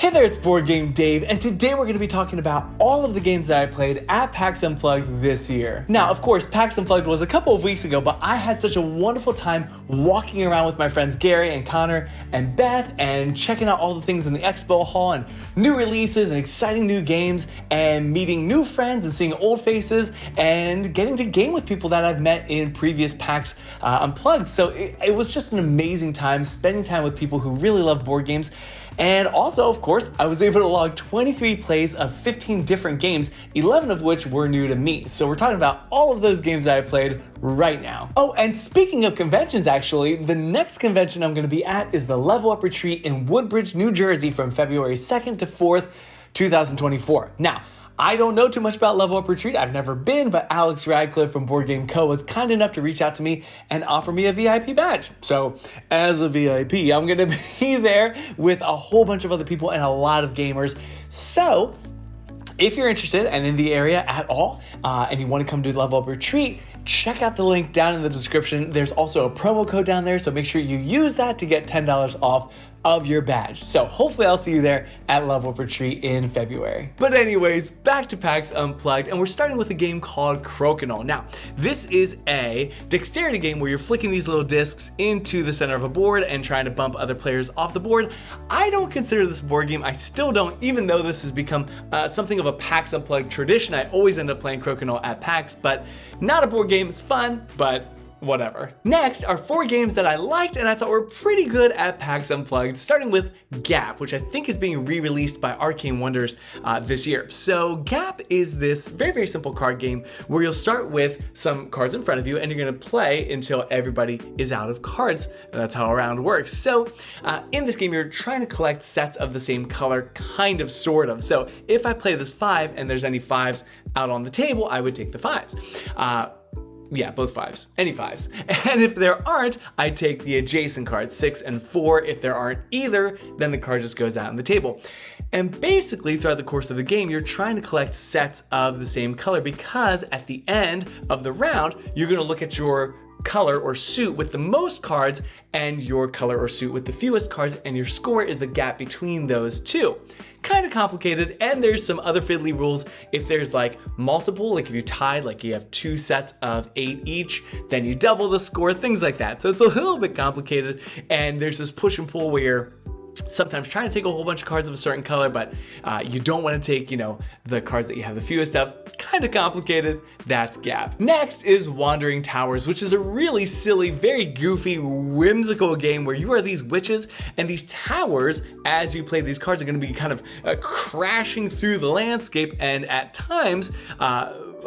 Hey there, it's Board Game Dave, and today we're going to be talking about all of the games that I played at PAX Unplugged this year. Now, of course, PAX Unplugged was a couple of weeks ago, but I had such a wonderful time walking around with my friends Gary and Connor and Beth and checking out all the things in the expo hall and new releases and exciting new games and meeting new friends and seeing old faces and getting to game with people that I've met in previous PAX Unplugged. So it was just an amazing time spending time with people who really love board games. And also, of course, I was able to log 23 plays of 15 different games, 11 of which were new to me. So we're talking about all of those games that I played right now. Oh, and speaking of conventions, actually, the next convention I'm going to be at is the Level Up Retreat in Woodbridge, New Jersey from February 2nd to 4th, 2024. Now, I don't know too much about Level Up Retreat. I've never been, but Alex Radcliffe from Board Game Co. was kind enough to reach out to me and offer me a VIP badge. So as a VIP, I'm going to be there with a whole bunch of other people and a lot of gamers. So if you're interested and in the area at all, and you want to come to Level Up Retreat, check out the link down in the description. There's also a promo code down there, so make sure you use that to get $10 off of your badge. So hopefully I'll see you there at Level Up Retreat in February. But anyways, back to PAX Unplugged, and we're starting with a game called Crokinole. Now, this is a dexterity game where you're flicking these little discs into the center of a board and trying to bump other players off the board. I don't consider this a board game. I still don't, even though this has become something of a PAX Unplugged tradition. I always end up playing Crokinole at PAX, but not a board game. It's fun, but whatever. Next are 4 games that I liked and I thought were pretty good at PAX Unplugged, starting with Gap, which I think is being re-released by Arcane Wonders this year. So Gap is this very, very simple card game where you'll start with some cards in front of you and you're gonna play until everybody is out of cards. That's how a round works. So in this game, you're trying to collect sets of the same color, kind of, sort of. So if I play this 5 and there's any 5s out on the table, I would take the 5s. Yeah, both 5s, any 5s. And if there aren't, I take the adjacent cards, 6 and 4. If there aren't either, then the card just goes out on the table. And basically, throughout the course of the game, you're trying to collect sets of the same color because at the end of the round, you're gonna look at your color or suit with the most cards and your color or suit with the fewest cards, and your score is the gap between those two. Kind of complicated, and there's some other fiddly rules. If there's like multiple, like if you tied, like you have 2 sets of 8 each, then you double the score, things like that. So it's a little bit complicated, and there's this push and pull where you're sometimes trying to take a whole bunch of cards of a certain color, but you don't want to take, the cards that you have the fewest of. Kind of complicated. That's Gap. Next is Wandering Towers, which is a really silly, very goofy, whimsical game where you are these witches, and these towers, as you play these cards, are going to be kind of crashing through the landscape, and at times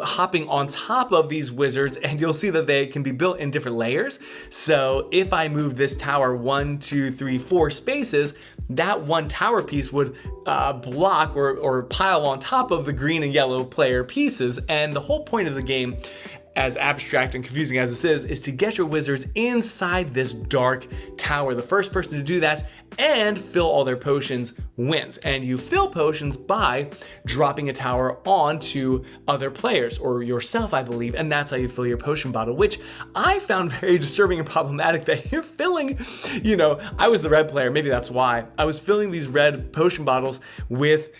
hopping on top of these wizards, and you'll see that they can be built in different layers. So if I move this tower 1, 2, 3, 4 spaces, that one tower piece would block or pile on top of the green and yellow player pieces. And the whole point of the game, as abstract and confusing as this is to get your wizards inside this dark tower. The first person to do that and fill all their potions wins. And you fill potions by dropping a tower onto other players or yourself, I believe, and that's how you fill your potion bottle, which I found very disturbing and problematic that you're filling, I was the red player, maybe that's why. I was filling these red potion bottles with,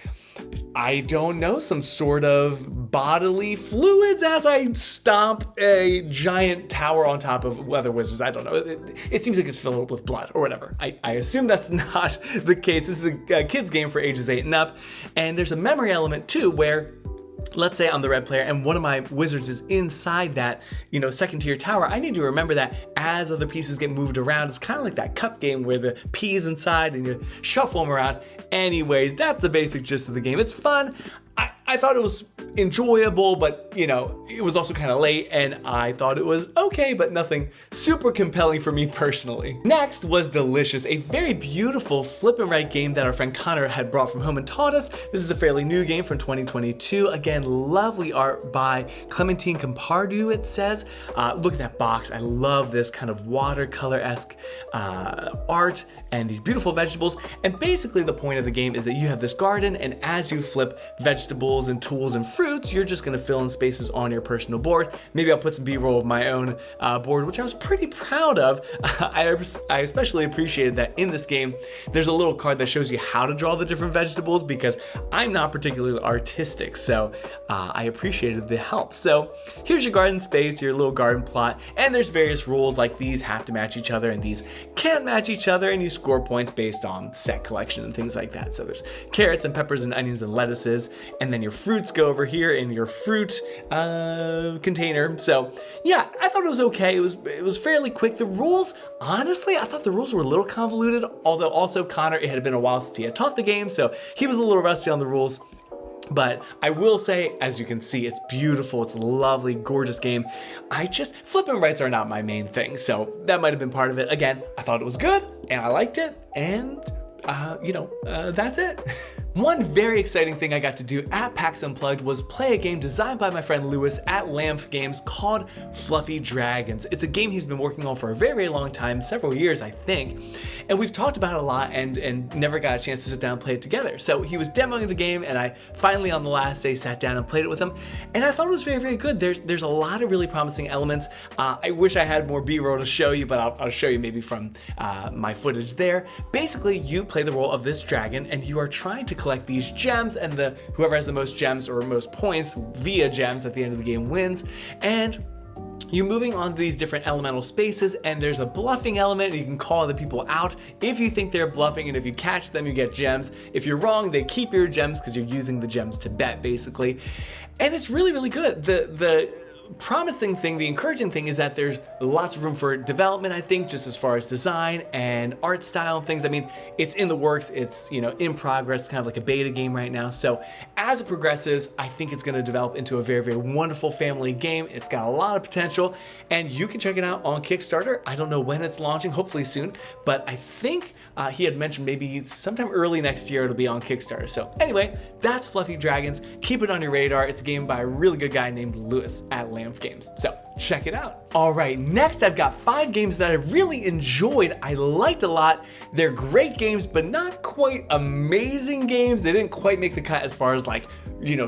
I don't know, some sort of bodily fluids as I stomp a giant tower on top of other wizards. I don't know. It seems like it's filled with blood or whatever. I assume that's not the case. This is a kid's game for ages 8 and up. And there's a memory element too where, let's say I'm the red player and one of my wizards is inside that, second tier tower. I need to remember that as other pieces get moved around. It's kind of like that cup game where the peas inside and you shuffle them around. Anyways, that's the basic gist of the game. It's fun. I thought it was enjoyable, but it was also kind of late and I thought it was okay, but nothing super compelling for me personally. Next was Delicious, a very beautiful flip and write game that our friend Connor had brought from home and taught us. This is a fairly new game from 2022. Again, lovely art by Clementine Campardu, it says. Look at that box. I love this kind of watercolor-esque art. and these beautiful vegetables. And basically the point of the game is that you have this garden, and as you flip vegetables and tools and fruits, you're just gonna fill in spaces on your personal board. Maybe I'll put some B-roll of my own board, which I was pretty proud of. I especially appreciated that in this game, there's a little card that shows you how to draw the different vegetables, because I'm not particularly artistic, so I appreciated the help. So here's your garden space, your little garden plot, and there's various rules like these have to match each other and these can't match each other, and you score points based on set collection and things like that. So there's carrots and peppers and onions and lettuces, and then your fruits go over here in your fruit container. So yeah, I thought it was okay. It was fairly quick. The rules, honestly, I thought the rules were a little convoluted, although also Connor, it had been a while since he had taught the game, so he was a little rusty on the rules. But I will say, as you can see, it's beautiful, it's a lovely, gorgeous game. Flipping rights are not my main thing, so that might have been part of it. Again, I thought it was good, and I liked it, and that's it. One very exciting thing I got to do at PAX Unplugged was play a game designed by my friend Lewis at Lamp Games called Fluffy Dragons. It's a game he's been working on for a very, very long time, several years, I think. And we've talked about it a lot and never got a chance to sit down and play it together. So he was demoing the game, and I finally on the last day sat down and played it with him. And I thought it was very, very good. There's a lot of really promising elements. I wish I had more B-roll to show you, but I'll show you maybe from my footage there. Basically, you play the role of this dragon, and you are trying to collect these gems, and whoever has the most gems or most points via gems at the end of the game wins. And you're moving on to these different elemental spaces, and there's a bluffing element. You can call the people out if you think they're bluffing, and if you catch them, you get gems. If you're wrong, they keep your gems because you're using the gems to bet, basically. And it's really, really good. The promising thing, the encouraging thing is that there's lots of room for development, I think, just as far as design and art style and things. I mean, it's in the works, it's, in progress, kind of like a beta game right now. So as it progresses, I think it's going to develop into a very, very wonderful family game. It's got a lot of potential, and you can check it out on Kickstarter. I don't know when it's launching, hopefully soon, but I think he had mentioned maybe sometime early next year it'll be on Kickstarter. So anyway, that's Fluffy Dragons. Keep it on your radar. It's a game by a really good guy named Lewis at Lamp Games. So check it out. All right, next I've got 5 games that I really enjoyed. I liked a lot. They're great games, but not quite amazing games. They didn't quite make the cut as far as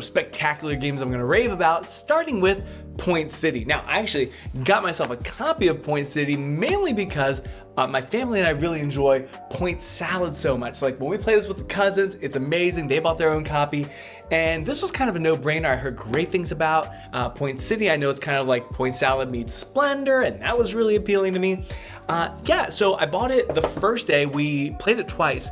spectacular games I'm gonna rave about, starting with Point City. Now, I actually got myself a copy of Point City mainly because my family and I really enjoy point salad so much. Like when we play this with the cousins, it's amazing. They bought their own copy, and this was kind of a no-brainer. I heard great things about Point City. I know it's kind of like point salad meets Splendor, and that was really appealing to me. So I bought it the first day. We played it twice.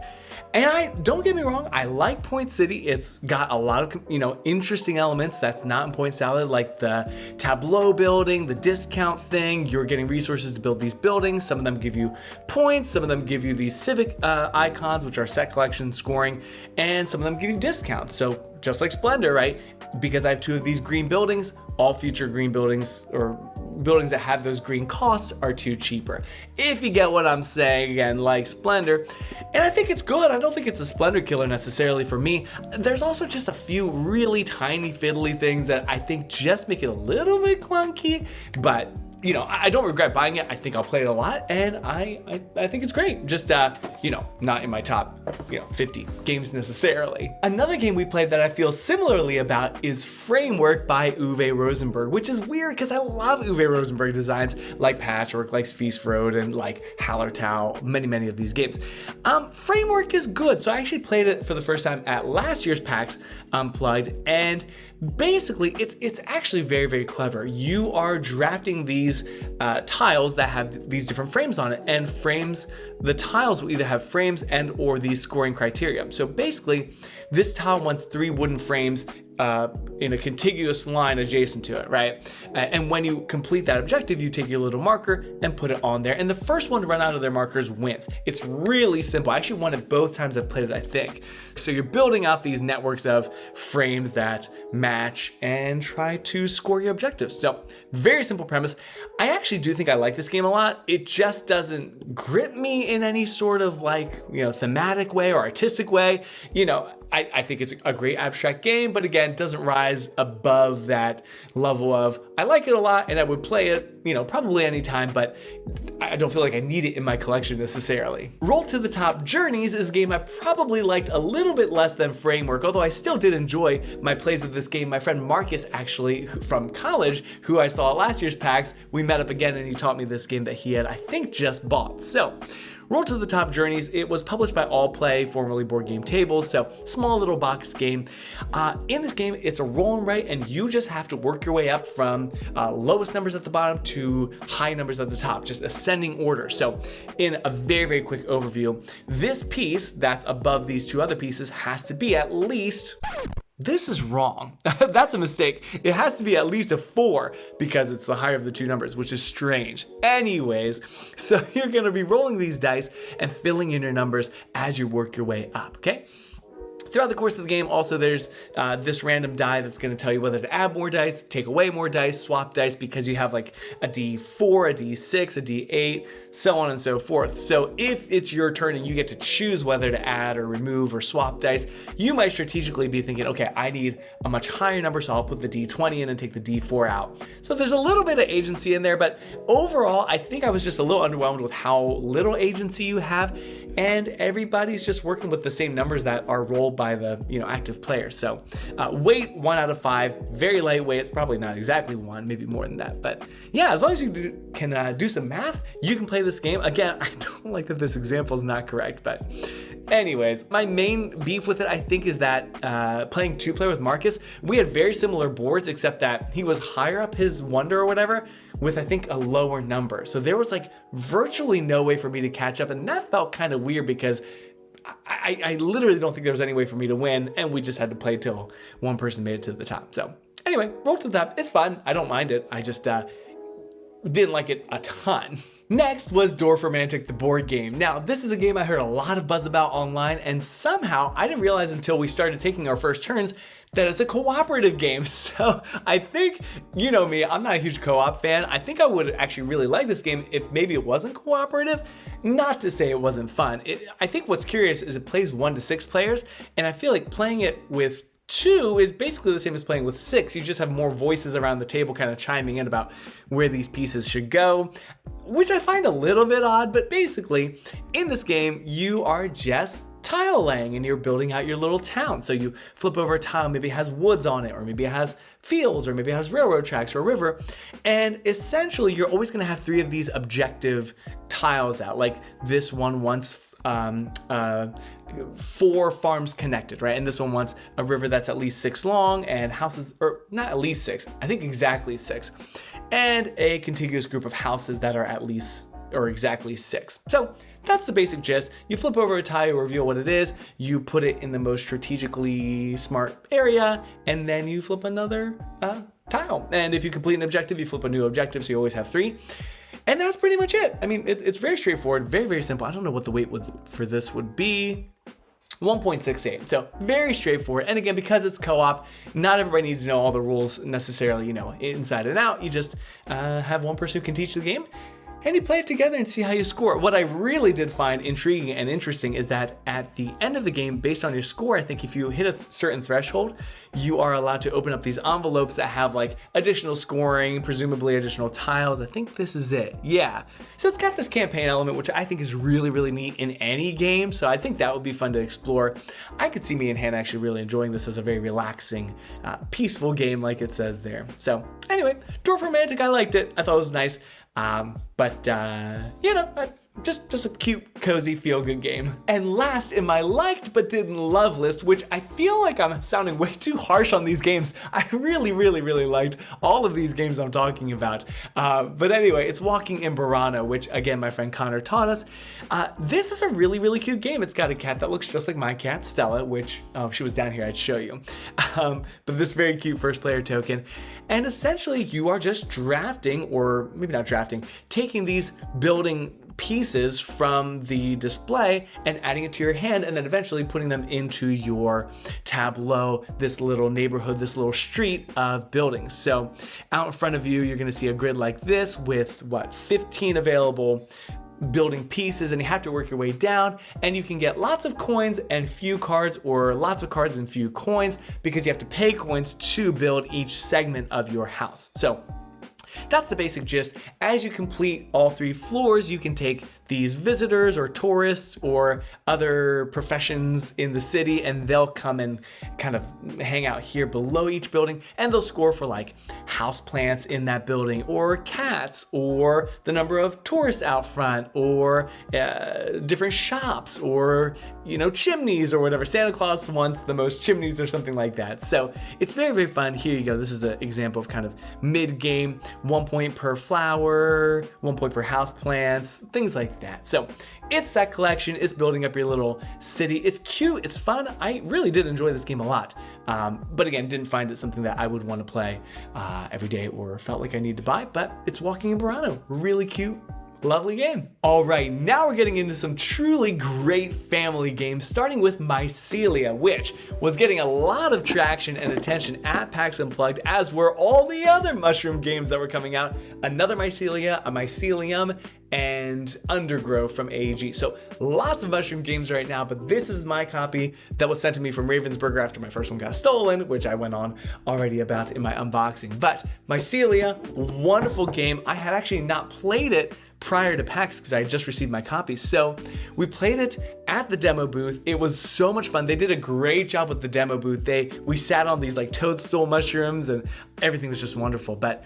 And don't get me wrong, I like Point City. It's got a lot of, interesting elements that's not in Point Salad, like the tableau building, the discount thing. You're getting resources to build these buildings. Some of them give you points. Some of them give you these civic icons, which are set collection scoring, and some of them give you discounts. So just like Splendor, right? Because I have 2 of these green buildings, all future green buildings or buildings that have those green costs are 2 cheaper. If you get what I'm saying, again, like Splendor. And I think it's good. I don't think it's a Splendor killer necessarily for me. There's also just a few really tiny fiddly things that I think just make it a little bit clunky, but I don't regret buying it. I think I'll play it a lot, and I think it's great. Just, not in my top, 50 games necessarily. Another game we played that I feel similarly about is Framework by Uwe Rosenberg, which is weird because I love Uwe Rosenberg designs like Patchwork, like Feast Road, and like Hallertau, many of these games. Framework is good. So I actually played it for the first time at last year's PAX Unplugged, and basically it's actually very, very clever. You are drafting these tiles that have these different frames on it, and the tiles will either have frames and or these scoring criteria. So basically this tile wants 3 wooden frames in a contiguous line adjacent to it, right? And when you complete that objective, you take your little marker and put it on there, and the first one to run out of their markers wins. It's really simple. I actually won it both times I've played it, I think. So you're building out these networks of frames that match and try to score your objectives. So very simple premise. I actually do think I like this game a lot. It just doesn't grip me in any sort of thematic way or artistic way. I think it's a great abstract game, but again, doesn't rise above that level of, I like it a lot and I would play it, you know, probably anytime, but I don't feel like I need it in my collection necessarily. Roll to the Top Journeys is a game I probably liked a little bit less than Framework, although I still did enjoy my plays of this game. My friend Marcus, actually, from college, who I saw at last year's PAX, we met up again and he taught me this game that he had, I think, just bought. So, Roll to the Top Journeys, it was published by All Play, formerly Board Game Tables, so small little box game. In this game, it's a roll and write, and you just have to work your way up from lowest numbers at the bottom to high numbers at the top, just ascending order. So in a very, very quick overview, this piece that's above these two other pieces has to be at least... This is wrong. That's a mistake. It has to be at least a 4 because it's the higher of the two numbers, which is strange. Anyways, so you're gonna be rolling these dice and filling in your numbers as you work your way up, okay? Throughout the course of the game, also there's this random die that's going to tell you whether to add more dice, take away more dice, swap dice, because you have like a D4, a D6, a D8, so on and so forth. So if it's your turn and you get to choose whether to add or remove or swap dice, you might strategically be thinking, okay, I need a much higher number, so I'll put the D20 in and take the D4 out. So there's a little bit of agency in there, but overall, I think I was just a little underwhelmed with how little agency you have, and everybody's just working with the same numbers that are rolled by the active players. So weight 1 out of 5, very lightweight. It's probably not exactly 1, maybe more than that, but yeah, as long as you can do some math, you can play this game. Again, I don't like that this example is not correct, but anyways, my main beef with it, I think, is that playing 2-player with Marcus, we had very similar boards, except that he was higher up his wonder or whatever with, I think, a lower number. So there was like virtually no way for me to catch up, and that felt kind of weird because I literally don't think there was any way for me to win, and we just had to play till one person made it to the top. So anyway, Roll to the Top, it's fun. I don't mind it. I just didn't like it a ton. Next was Dwarf Romantic, the board game. Now, this is a game I heard a lot of buzz about online, and somehow I didn't realize until we started taking our first turns that it's a cooperative game. So I think, you know me, I'm not a huge co-op fan. I think I would actually really like this game if maybe it wasn't cooperative. Not to say it wasn't fun. I think what's curious is it plays 1 to 6 players, and I feel like playing it with 2 is basically the same as playing with 6. You just have more voices around the table kind of chiming in about where these pieces should go, which I find a little bit odd, but basically in this game, you are just tile laying and you're building out your little town. So you flip over a tile, maybe it has woods on it, or maybe it has fields, or maybe it has railroad tracks or a river. And essentially you're always gonna have 3 of these objective tiles out. Like this one wants 4 farms connected, right? And this one wants a river that's at least 6 long and houses, or not at least 6, I think exactly 6, and a contiguous group of houses that are at least or exactly 6. So that's the basic gist. You flip over a tile, you reveal what it is, you put it in the most strategically smart area, and then you flip another tile. And if you complete an objective, you flip a new objective, so you always have 3. And that's pretty much it. I mean, it's very straightforward, very, very simple. I don't know what the weight for this would be. 1.68, so very straightforward. And again, because it's co-op, not everybody needs to know all the rules necessarily, inside and out. You just have one person who can teach the game, and you play it together and see how you score. What I really did find intriguing and interesting is that at the end of the game, based on your score, I think if you hit a certain threshold, you are allowed to open up these envelopes that have like additional scoring, presumably additional tiles. I think this is it. Yeah. So it's got this campaign element, which I think is really, really neat in any game. So I think that would be fun to explore. I could see me and Hannah actually really enjoying this as a very relaxing, peaceful game like it says there. So anyway, Dwarf Romantic, I liked it. I thought it was nice. Just a cute, cozy, feel-good game. And last in my liked but didn't love list, which I feel like I'm sounding way too harsh on these games. I really, really, really liked all of these games I'm talking about. But anyway, it's Walking in Burano, which again, my friend Connor taught us. This is a really, really cute game. It's got a cat that looks just like my cat, Stella, which, if she was down here, I'd show you. But this very cute first player token. And essentially you are just drafting, or maybe not drafting, taking these building pieces from the display and adding it to your hand, and then eventually putting them into your tableau, this little neighborhood, this little street of buildings. So out in front of you, you're gonna see a grid like this with 15 available building pieces, and you have to work your way down, and you can get lots of coins and few cards, or lots of cards and few coins, because you have to pay coins to build each segment of your house. So that's the basic gist. As you complete all 3 floors, you can take these visitors or tourists or other professions in the city, and they'll come and kind of hang out here below each building, and they'll score for like house plants in that building, or cats, or the number of tourists out front, or different shops, or chimneys or whatever. Santa Claus wants the most chimneys or something like that. So it's very, very fun. Here you go. This is an example of kind of mid-game, 1 point per flower, 1 point per house plants, things like that. So it's set collection, it's building up your little city. It's cute, it's fun. I really did enjoy this game a lot. But again, didn't find it something that I would want to play every day or felt like I need to buy, but it's walking in Burano. Really cute. Lovely game. All right, now we're getting into some truly great family games, starting with Mycelia, which was getting a lot of traction and attention at PAX Unplugged, as were all the other mushroom games that were coming out. Another Mycelia, a Mycelium, and Undergrow from AEG. So lots of mushroom games right now, but this is my copy that was sent to me from Ravensburger after my first one got stolen, which I went on already about in my unboxing. But Mycelia, wonderful game. I had actually not played it prior to PAX because I had just received my copy. So we played it at the demo booth. It was so much fun. They did a great job with the demo booth. We sat on these like toadstool mushrooms and everything was just wonderful. But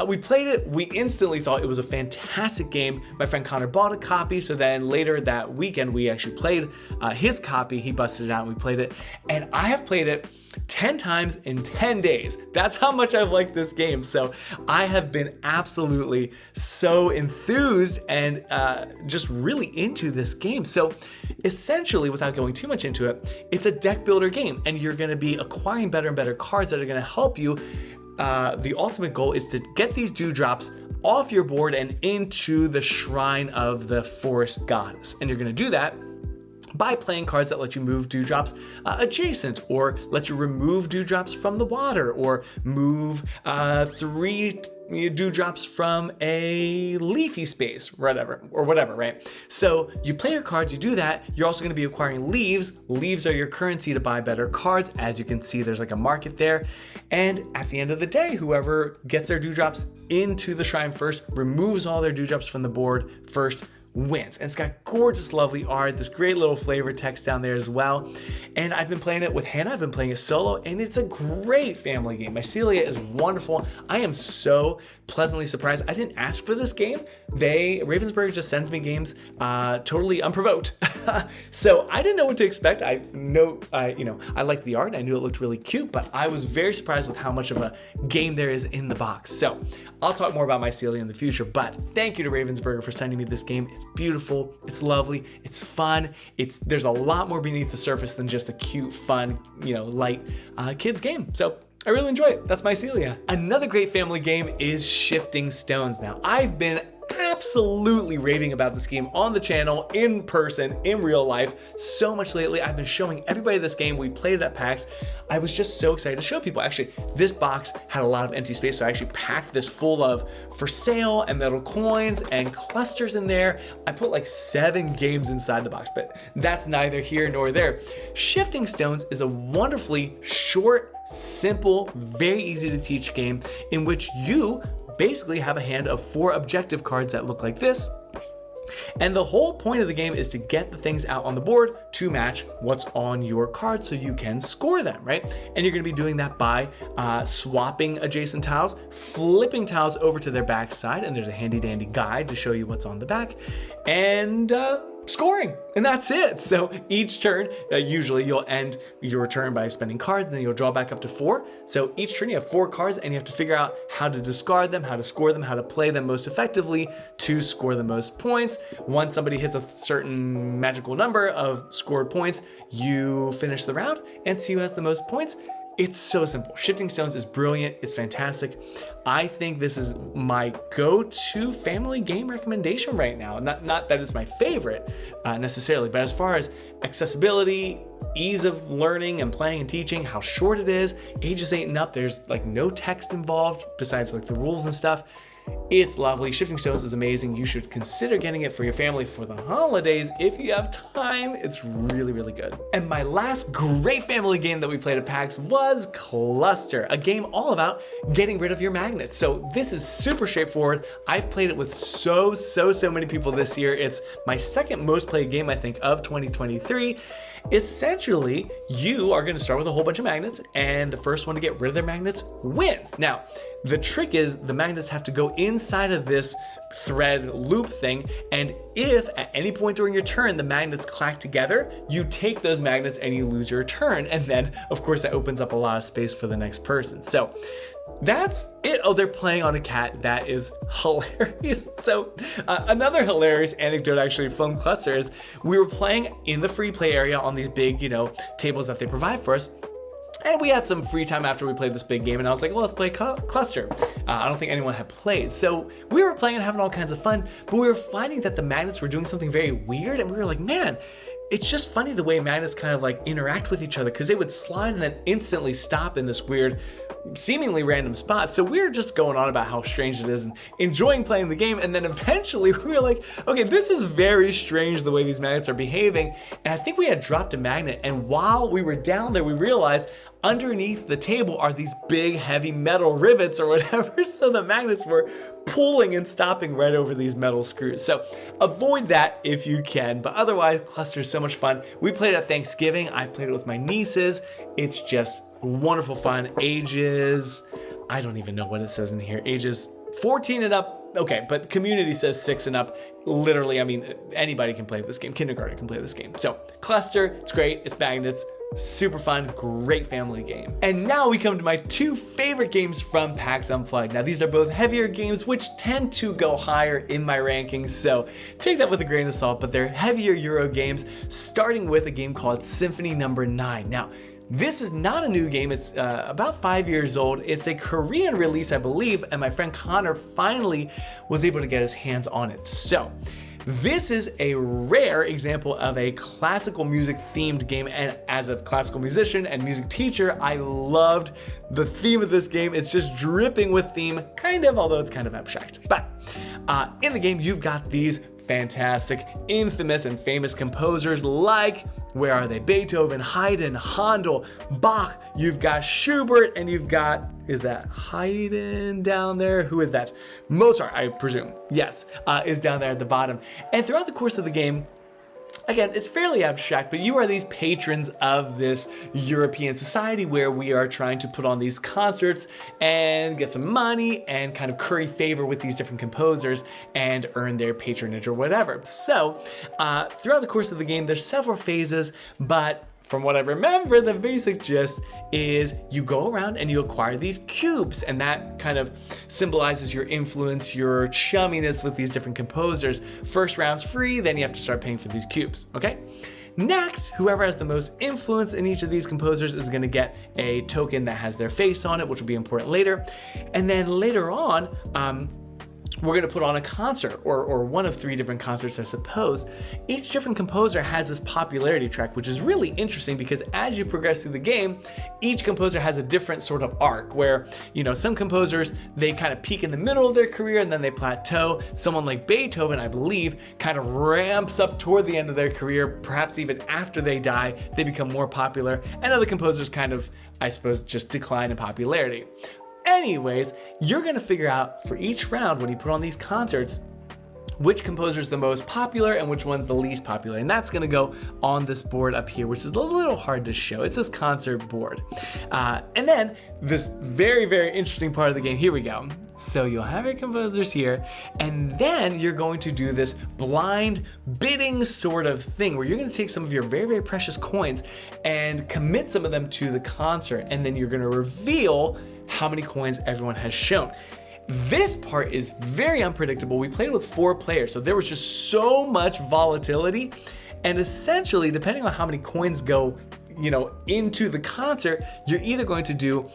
we played it. We instantly thought it was a fantastic game. My friend Connor bought a copy. So then later that weekend, we actually played his copy. He busted it out and we played it. And I have played it 10 times in 10 days. That's how much I've liked this game. So I have been absolutely so enthused and just really into this game. So essentially, without going too much into it, it's a deck builder game, and you're going to be acquiring better and better cards that are going to help you. The ultimate goal is to get these dewdrops off your board and into the shrine of the forest goddess. And you're going to do that by playing cards that let you move dewdrops adjacent, or let you remove dewdrops from the water, or move 3 dewdrops from a leafy space, whatever, right? So you play your cards, you do that. You're also going to be acquiring leaves. Leaves are your currency to buy better cards. As you can see, there's like a market there. And at the end of the day, whoever gets their dewdrops into the shrine first, removes all their dewdrops from the board first, wins. And it's got gorgeous, lovely art, this great little flavor text down there as well. And I've been playing it with Hannah, I've been playing it solo, and it's a great family game. Mycelia is wonderful. I am so pleasantly surprised. I didn't ask for this game. Ravensburger just sends me games totally unprovoked. So I didn't know what to expect. I liked the art. I knew it looked really cute, but I was very surprised with how much of a game there is in the box. So I'll talk more about Mycelia in the future, but thank you to Ravensburger for sending me this game. It's beautiful, it's lovely, it's fun. There's a lot more beneath the surface than just a cute, fun, light kids game. So I really enjoy it. That's Mycelia. Another great family game is Shifting Stones. Now, I've been absolutely raving about this game on the channel, in person, in real life, so much lately. I've been showing everybody this game. We played it at PAX. I was just so excited to show people. Actually, this box had a lot of empty space, so I actually packed this full of for sale and metal coins and clusters in there. I put like 7 games inside the box, but that's neither here nor there. Shifting Stones is a wonderfully short, simple, very easy to teach game in which you basically have a hand of 4 objective cards that look like this. And the whole point of the game is to get the things out on the board to match what's on your card so you can score them, right? And you're going to be doing that by swapping adjacent tiles, flipping tiles over to their back side, and there's a handy dandy guide to show you what's on the back, and scoring, and that's it. So each turn, usually you'll end your turn by spending cards, and then you'll draw back up to 4. So each turn you have 4 cards, and you have to figure out how to discard them, how to score them, how to play them most effectively to score the most points. Once somebody hits a certain magical number of scored points, you finish the round and see who has the most points. It's so simple. Shifting Stones is brilliant. It's fantastic. I think this is my go-to family game recommendation right now. Not that it's my favorite necessarily, but as far as accessibility, ease of learning and playing and teaching, how short it is, ages 8 and up, there's like no text involved besides like the rules and stuff. It's lovely. Shifting Stones is amazing. You should consider getting it for your family for the holidays if you have time. It's really, really good. And my last great family game that we played at PAX was Cluster, a game all about getting rid of your magnets. So this is super straightforward. I've played it with so many people this year. It's my second most played game, I think, of 2023. Essentially, you are going to start with a whole bunch of magnets, and the first one to get rid of their magnets wins. Now, the trick is the magnets have to go inside of this thread loop thing, and if at any point during your turn the magnets clack together, you take those magnets and you lose your turn, and then of course that opens up a lot of space for the next person. So that's it. Oh, they're playing on a cat. That is hilarious. So another hilarious anecdote actually from Cluster is we were playing in the free play area on these big, tables that they provide for us. And we had some free time after we played this big game, and I was like, well, let's play Cluster. I don't think anyone had played. So we were playing and having all kinds of fun, but we were finding that the magnets were doing something very weird, and we were like, man, it's just funny the way magnets kind of like interact with each other, because they would slide and then instantly stop in this weird, seemingly random spot. So we were just going on about how strange it is and enjoying playing the game. And then eventually we were like, okay, this is very strange the way these magnets are behaving. And I think we had dropped a magnet. And while we were down there, we realized underneath the table are these big heavy metal rivets or whatever. So the magnets were pulling and stopping right over these metal screws. So avoid that if you can, but otherwise Cluster is so much fun. We played it at Thanksgiving. I played it with my nieces. It's just wonderful fun. Ages, I don't even know what it says in here. Ages 14 and up. Okay, but community says 6 and up. Literally, I mean, anybody can play this game. Kindergarten can play this game. So Cluster, it's great. It's magnets. Super fun, great family game. And now we come to my two favorite games from PAX Unplugged. Now these are both heavier games, which tend to go higher in my rankings, so take that with a grain of salt, but they're heavier Euro games, starting with a game called Symphony No. 9. Now, this is not a new game. It's about 5 years old. It's a Korean release, I believe, and my friend Connor finally was able to get his hands on it. So this is a rare example of a classical music themed game, and as a classical musician and music teacher, I loved the theme of this game. It's just dripping with theme, kind of, although it's kind of abstract. But in the game, you've got these fantastic, infamous, and famous composers like, where are they? Beethoven, Haydn, Handel, Bach. You've got Schubert, and you've got, is that Haydn down there? Who is that? Mozart, I presume. Yes, is down there at the bottom. And throughout the course of the game, again, it's fairly abstract, but you are these patrons of this European society where we are trying to put on these concerts and get some money and kind of curry favor with these different composers and earn their patronage or whatever. So throughout the course of the game, there's several phases, but from what I remember, the basic gist is you go around and you acquire these cubes, and that kind of symbolizes your influence, your chumminess with these different composers. First round's free, then you have to start paying for these cubes, okay? Next, whoever has the most influence in each of these composers is gonna get a token that has their face on it, which will be important later. And then later on, we're gonna put on a concert, or one of 3 different concerts, I suppose. Each different composer has this popularity track, which is really interesting because as you progress through the game, each composer has a different sort of arc where, some composers, they kind of peak in the middle of their career and then they plateau. Someone like Beethoven, I believe, kind of ramps up toward the end of their career, perhaps even after they die, they become more popular, and other composers kind of, I suppose, just decline in popularity. Anyways, you're gonna figure out for each round when you put on these concerts, which composer is the most popular and which one's the least popular. And that's gonna go on this board up here, which is a little hard to show. It's this concert board. And then this very, very interesting part of the game, here we go. So you'll have your composers here, and then you're going to do this blind bidding sort of thing where you're gonna take some of your very, very precious coins and commit some of them to the concert, and then you're gonna reveal how many coins everyone has shown. This part is very unpredictable. We played with 4 players, so there was just so much volatility. And essentially, depending on how many coins go, into the concert, you're either going to do,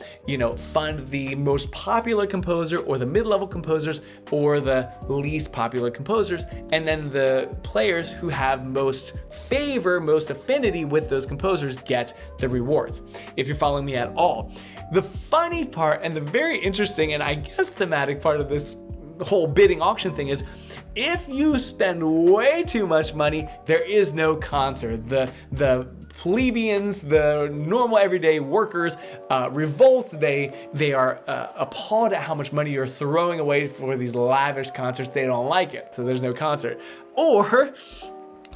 fund the most popular composer or the mid-level composers or the least popular composers. And then the players who have most favor, most affinity with those composers get the rewards, if you're following me at all. The funny part and the very interesting and I guess thematic part of this whole bidding auction thing is, if you spend way too much money, there is no concert. The plebeians, the normal everyday workers revolt. They are appalled at how much money you're throwing away for these lavish concerts. They don't like it, so there's no concert. Or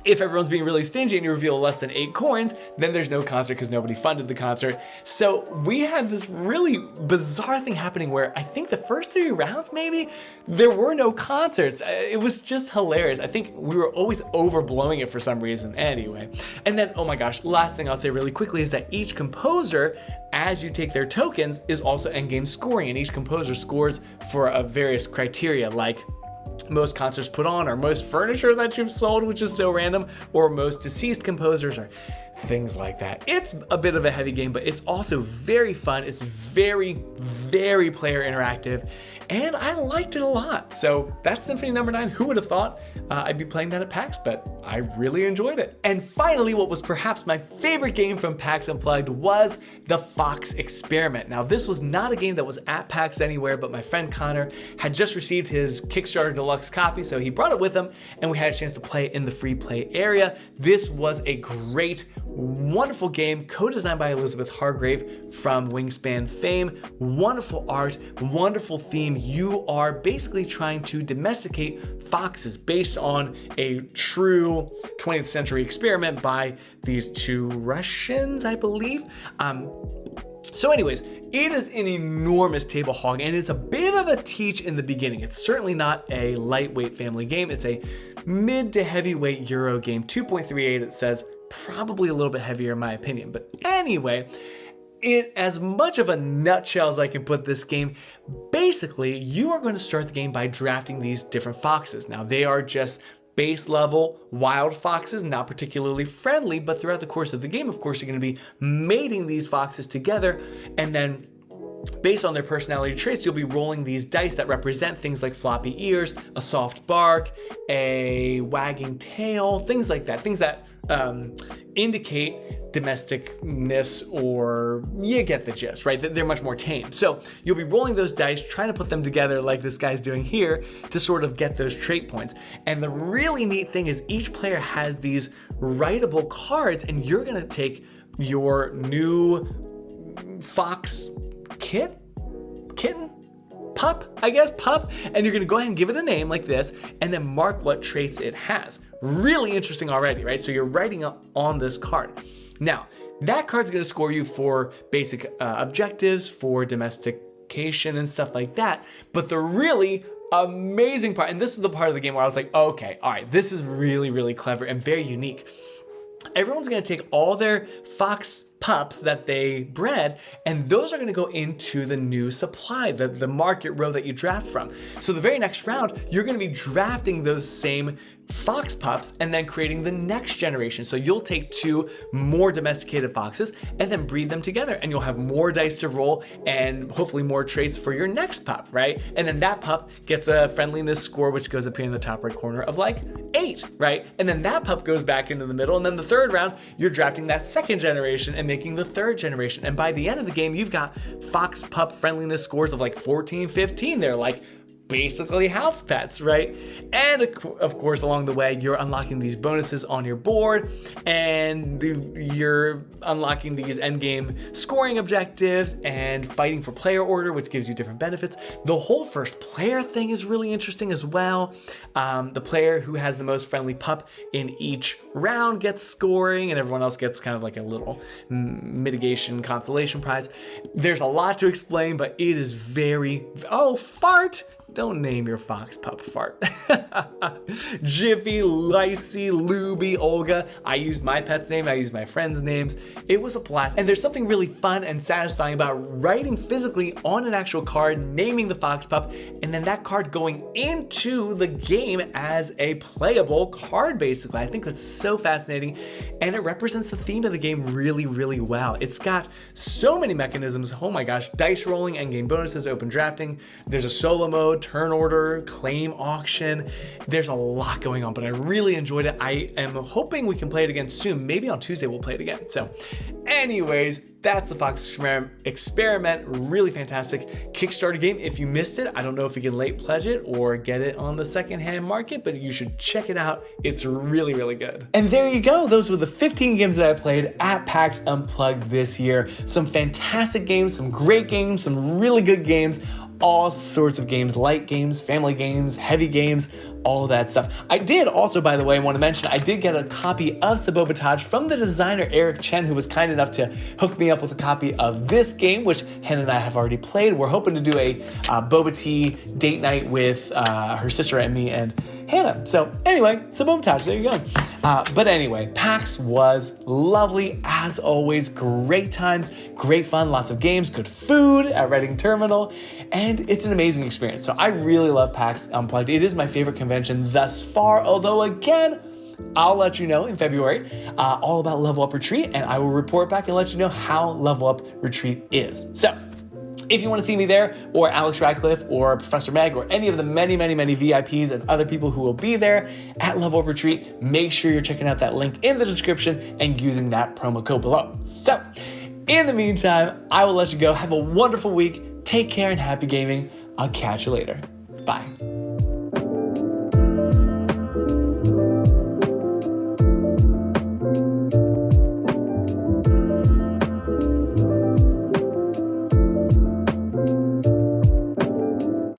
if everyone's being really stingy and you reveal less than 8 coins, then there's no concert because nobody funded the concert. So we had this really bizarre thing happening where I think the first 3 rounds, maybe, there were no concerts. It was just hilarious. I think we were always overblowing it for some reason. Anyway, and then, oh my gosh, last thing I'll say really quickly is that each composer, as you take their tokens, is also endgame scoring, and each composer scores for a various criteria, like most concerts put on, or most furniture that you've sold, which is so random, or most deceased composers, or things like that. It's a bit of a heavy game, but it's also very fun. It's very, very player interactive, and I liked it a lot. So that's Symphony number 9. Who would have thought I'd be playing that at PAX, but I really enjoyed it. And finally, what was perhaps my favorite game from PAX Unplugged was the Fox Experiment. Now, this was not a game that was at PAX anywhere, but my friend Connor had just received his Kickstarter Deluxe copy, so he brought it with him, and we had a chance to play it in the free play area. This was a great, wonderful game, co-designed by Elizabeth Hargrave from Wingspan fame. Wonderful art, wonderful theme. You are basically trying to domesticate foxes based on a true 20th century experiment by these 2 Russians, I believe. So anyways, it is an enormous table hog, and it's a bit of a teach in the beginning. It's certainly not a lightweight family game. It's a mid to heavyweight Euro game. 2.38, it says, probably a little bit heavier in my opinion. But anyway, in as much of a nutshell as I can put this game, basically you are going to start the game by drafting these different foxes. Now, they are just base level wild foxes, not particularly friendly, but throughout the course of the game, of course, you're going to be mating these foxes together, and then based on their personality traits, you'll be rolling these dice that represent things like floppy ears, a soft bark, a wagging tail, things like that, things that indicate domesticness, or you get the gist, right? They're much more tame. So you'll be rolling those dice, trying to put them together like this guy's doing here to sort of get those trait points. And the really neat thing is each player has these writable cards, and you're gonna take your new fox kitten, pup, I guess, pup, and you're gonna go ahead and give it a name like this, and then mark what traits it has. Really interesting already, right? So you're writing up on this card. Now, that card's gonna score you for basic objectives, for domestication and stuff like that, but the really amazing part, and this is the part of the game where I was like, okay, all right, this is really, really clever and very unique. Everyone's gonna take all their fox pups that they bred, and those are going to go into the new supply, the market row that you draft from. So the very next round, you're going to be drafting those same fox pups and then creating the next generation. So you'll take 2 more domesticated foxes and then breed them together, and you'll have more dice to roll and hopefully more traits for your next pup, right? And then that pup gets a friendliness score, which goes up here in the top right corner of like 8, right? And then that pup goes back into the middle, and then the third round, you're drafting that second generation and making the third generation. And by the end of the game, you've got fox pup friendliness scores of like 14, 15. They're like basically house pets, right? And of course, along the way, you're unlocking these bonuses on your board, and you're unlocking these endgame scoring objectives and fighting for player order, which gives you different benefits. The whole first player thing is really interesting as well. The player who has the most friendly pup in each round gets scoring, and everyone else gets kind of like a little mitigation consolation prize. There's a lot to explain, but it is very, oh, fart! Don't name your fox pup Fart. Jiffy, Lacey, Luby, Olga. I used my pet's name, I used my friends' names. It was a blast. And there's something really fun and satisfying about writing physically on an actual card, naming the fox pup, and then that card going into the game as a playable card, basically. I think that's so fascinating, and it represents the theme of the game really, really well. It's got so many mechanisms. Oh my gosh, dice rolling, endgame bonuses, open drafting. There's a solo mode, turn order, claim auction. There's a lot going on, but I really enjoyed it. I am hoping we can play it again soon. Maybe on Tuesday we'll play it again. So anyways, That's the Fox Experiment. Really fantastic Kickstarter game. If you missed it, I don't know if you can late pledge it or get it on the secondhand market, but you should check it out. It's really, really good. And there you go. Those were the 15 games that I played at PAX Unplugged this year. Some fantastic games, some great games, some really good games, all sorts of games, light games, family games, heavy games, all that stuff. I did also, by the way, want to mention, I did get a copy of Sabotage from the designer Eric Chen, who was kind enough to hook me up with a copy of this game, which Hannah and I have already played. We're hoping to do a boba tea date night with her sister and me and Hannah. So anyway, Sabotage, there you go. But anyway, PAX was lovely as always. Great times, great fun, lots of games, good food at Reading Terminal, and it's an amazing experience. So I really love PAX Unplugged. It is my favorite convention thus far, although again, I'll let you know in February all about Level Up Retreat, and I will report back and let you know how Level Up Retreat is. So if you want to see me there, or Alex Radcliffe, or Professor Meg, or any of the many, many, many VIPs and other people who will be there at Level Up Retreat, make sure you're checking out that link in the description and using that promo code below. So, in the meantime, I will let you go. Have a wonderful week. Take care and happy gaming. I'll catch you later. Bye.